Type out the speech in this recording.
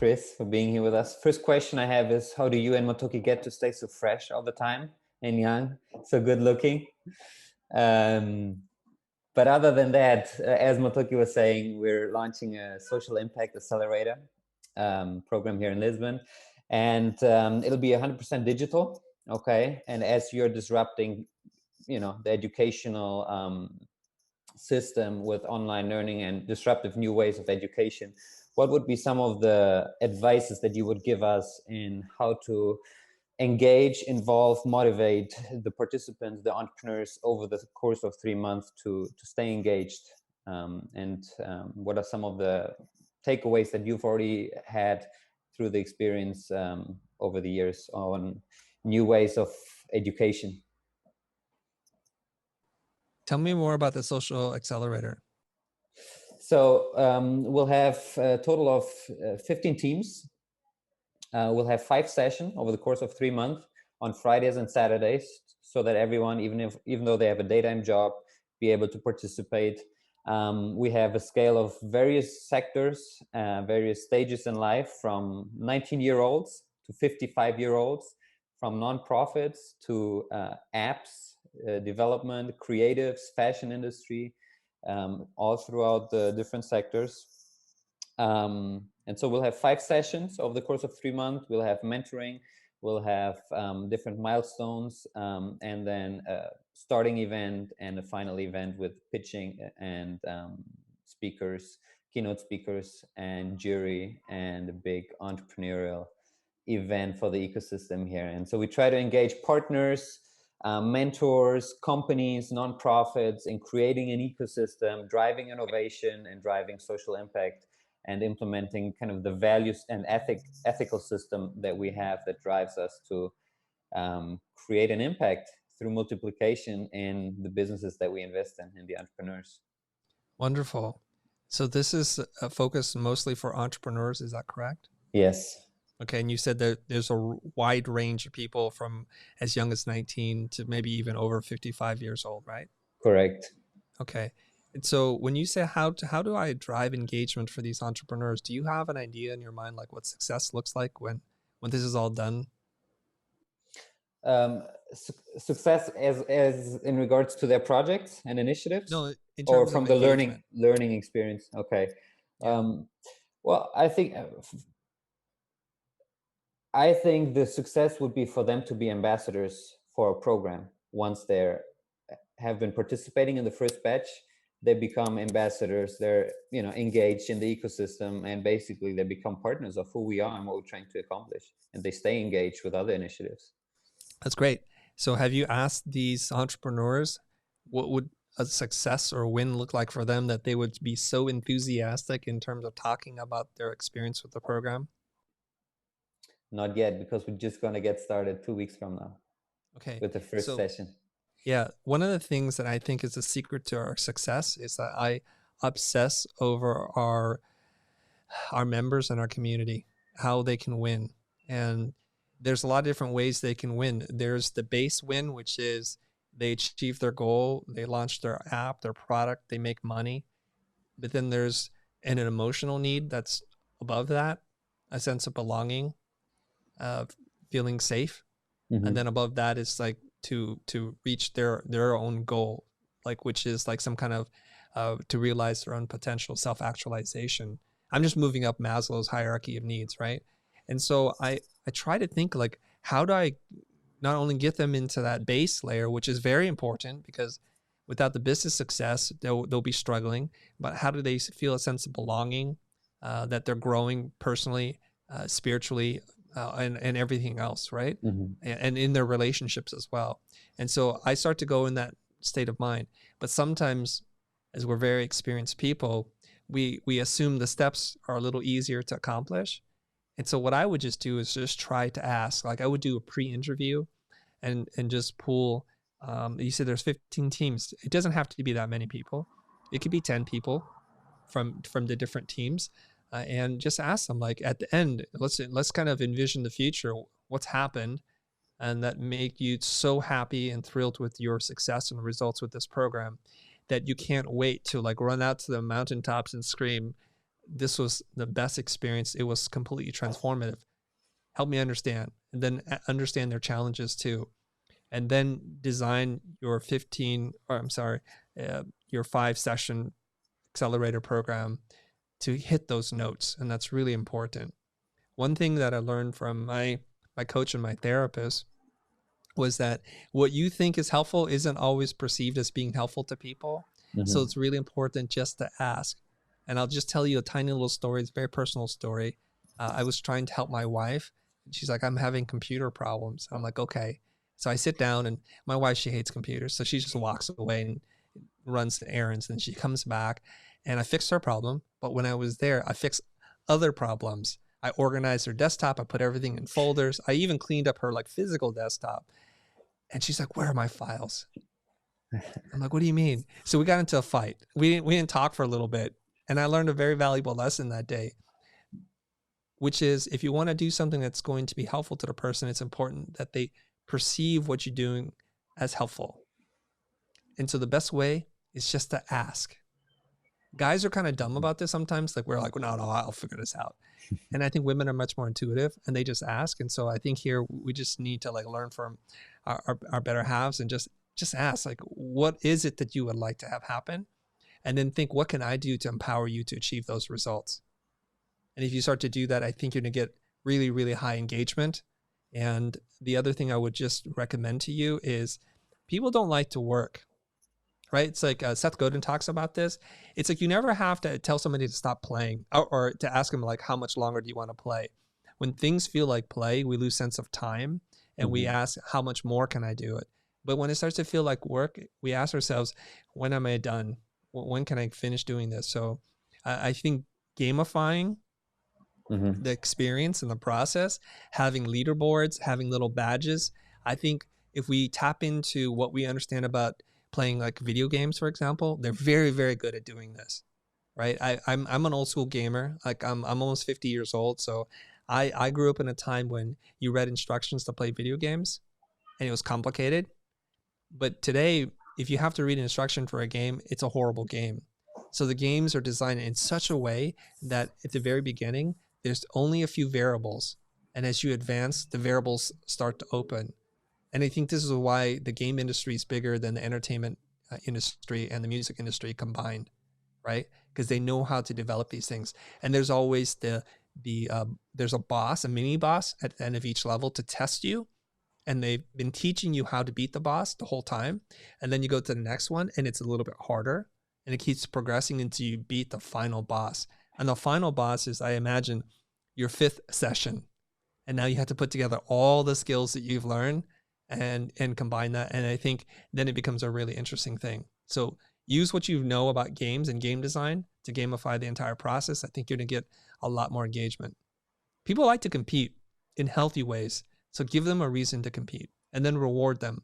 Chris, for being here with us. First question I have is, how do you and Motoki get to stay so fresh all the time and young, so good looking? But other than that, as Motoki was saying, we're launching a social impact accelerator program here in Lisbon, and it'll be 100% digital. Okay, and as you're disrupting, the educational system with online learning and disruptive new ways of education, what would be some of the advices that you would give us in how to engage, involve, motivate the participants, the entrepreneurs over the course of 3 months to stay engaged? And what are some of the takeaways that you've already had through the experience over the years on new ways of education? Tell me more about the social accelerator. So we'll have a total of 15 teams. We'll have 5 sessions over the course of 3 months on Fridays and Saturdays, so that everyone, even though they have a daytime job, be able to participate. We have a scale of various sectors, various stages in life, from 19-year-olds to 55-year-olds, from nonprofits to apps development, creatives, fashion industry, all throughout the different sectors. And so we'll have 5 sessions over the course of 3 months. We'll have mentoring, we'll have different milestones, and then a starting event and a final event with pitching and speakers, keynote speakers and jury, and a big entrepreneurial event for the ecosystem here. And so we try to engage partners, mentors, companies, nonprofits in creating an ecosystem, driving innovation and driving social impact, and implementing kind of the values and ethical system that we have that drives us to create an impact through multiplication in the businesses that we invest in the entrepreneurs. Wonderful. So this is a focus mostly for entrepreneurs, is that correct? Yes. Okay, and you said that there's a wide range of people from as young as 19 to maybe even over 55 years old, right? Correct. Okay. And so when you say how do I drive engagement for these entrepreneurs, do you have an idea in your mind like what success looks like when this is all done? Success as in regards to their projects and initiatives? No, in or terms from of the engagement. learning experience. Okay. Yeah. Well, I think the success would be for them to be ambassadors for a program. Once they have been participating in the first batch, they become ambassadors. They're engaged in the ecosystem, and basically they become partners of who we are and what we're trying to accomplish, and they stay engaged with other initiatives. That's great. So have you asked these entrepreneurs what would a success or a win look like for them that they would be so enthusiastic in terms of talking about their experience with the program? Not yet, because we're just going to get started 2 weeks from now. Okay. With the first session. Yeah. One of the things that I think is the secret to our success is that I obsess over our members and our community, how they can win. And there's a lot of different ways they can win. There's the base win, which is they achieve their goal, they launch their app, their product, they make money. But then there's an emotional need that's above that, a sense of belonging, feeling safe. Mm-hmm. And then above that is like to reach their own goal, like which is like some kind of to realize their own potential, self-actualization. I'm just moving up Maslow's hierarchy of needs, right? And so I try to think like, how do I not only get them into that base layer, which is very important because without the business success, they'll be struggling, but how do they feel a sense of belonging, that they're growing personally, spiritually, and everything else, right? Mm-hmm. And in their relationships as well. And so I start to go in that state of mind. But sometimes, as we're very experienced people, we assume the steps are a little easier to accomplish. And so what I would just do is just try to ask, like I would do a pre-interview and just pull, you said there's 15 teams. It doesn't have to be that many people. It could be 10 people from the different teams. And just ask them, like at the end, let's kind of envision the future, what's happened, and that make you so happy and thrilled with your success and the results with this program that you can't wait to like run out to the mountaintops and scream, this was the best experience. It was completely transformative. Help me understand, and then understand their challenges too. And then design your your 5-session accelerator program to hit those notes. And that's really important. One thing that I learned from my coach and my therapist was that what you think is helpful isn't always perceived as being helpful to people. So it's really important just to ask. And I'll just tell you a tiny little story. It's a very personal story. I was trying to help my wife. She's like, I'm having computer problems. I'm like, okay. So I sit down, and my wife, she hates computers. So she just walks away and runs the errands. And she comes back, and I fixed her problem. But when I was there, I fixed other problems. I organized her desktop. I put everything in folders. I even cleaned up her like physical desktop. And she's like, where are my files? I'm like, what do you mean? So we got into a fight. We didn't talk for a little bit. And I learned a very valuable lesson that day, which is if you want to do something that's going to be helpful to the person, it's important that they perceive what you're doing as helpful. And so the best way is just to ask. Guys are kind of dumb about this sometimes. Like we're like, well, no, I'll figure this out. And I think women are much more intuitive, and they just ask. And so I think here we just need to like learn from our better halves and just ask, like, what is it that you would like to have happen? And then think, what can I do to empower you to achieve those results? And if you start to do that, I think you're going to get really, really high engagement. And the other thing I would just recommend to you is people don't like to work, right? It's like Seth Godin talks about this. It's like you never have to tell somebody to stop playing or to ask them like, how much longer do you want to play? When things feel like play, we lose sense of time, and we ask, how much more can I do it? But when it starts to feel like work, we ask ourselves, when am I done? When can I finish doing this? So I think gamifying the experience and the process, having leaderboards, having little badges. I think if we tap into what we understand about playing like video games, for example, they're very, very good at doing this, right? I'm an old school gamer. Like I'm almost 50 years old. So I grew up in a time when you read instructions to play video games and it was complicated. But today, if you have to read an instruction for a game, it's a horrible game. So the games are designed in such a way that at the very beginning, there's only a few variables. And as you advance, the variables start to open. And I think this is why the game industry is bigger than the entertainment industry and the music industry combined, right? Because they know how to develop these things. And there's always there's a boss, a mini boss at the end of each level to test you. And they've been teaching you how to beat the boss the whole time. And then you go to the next one and it's a little bit harder, and it keeps progressing until you beat the final boss. And the final boss is, I imagine, your 5th session. And now you have to put together all the skills that you've learned and combine that. And I think then it becomes a really interesting thing. So use what you know about games and game design to gamify the entire process. I think you're going to get a lot more engagement. People like to compete in healthy ways. So give them a reason to compete and then reward them.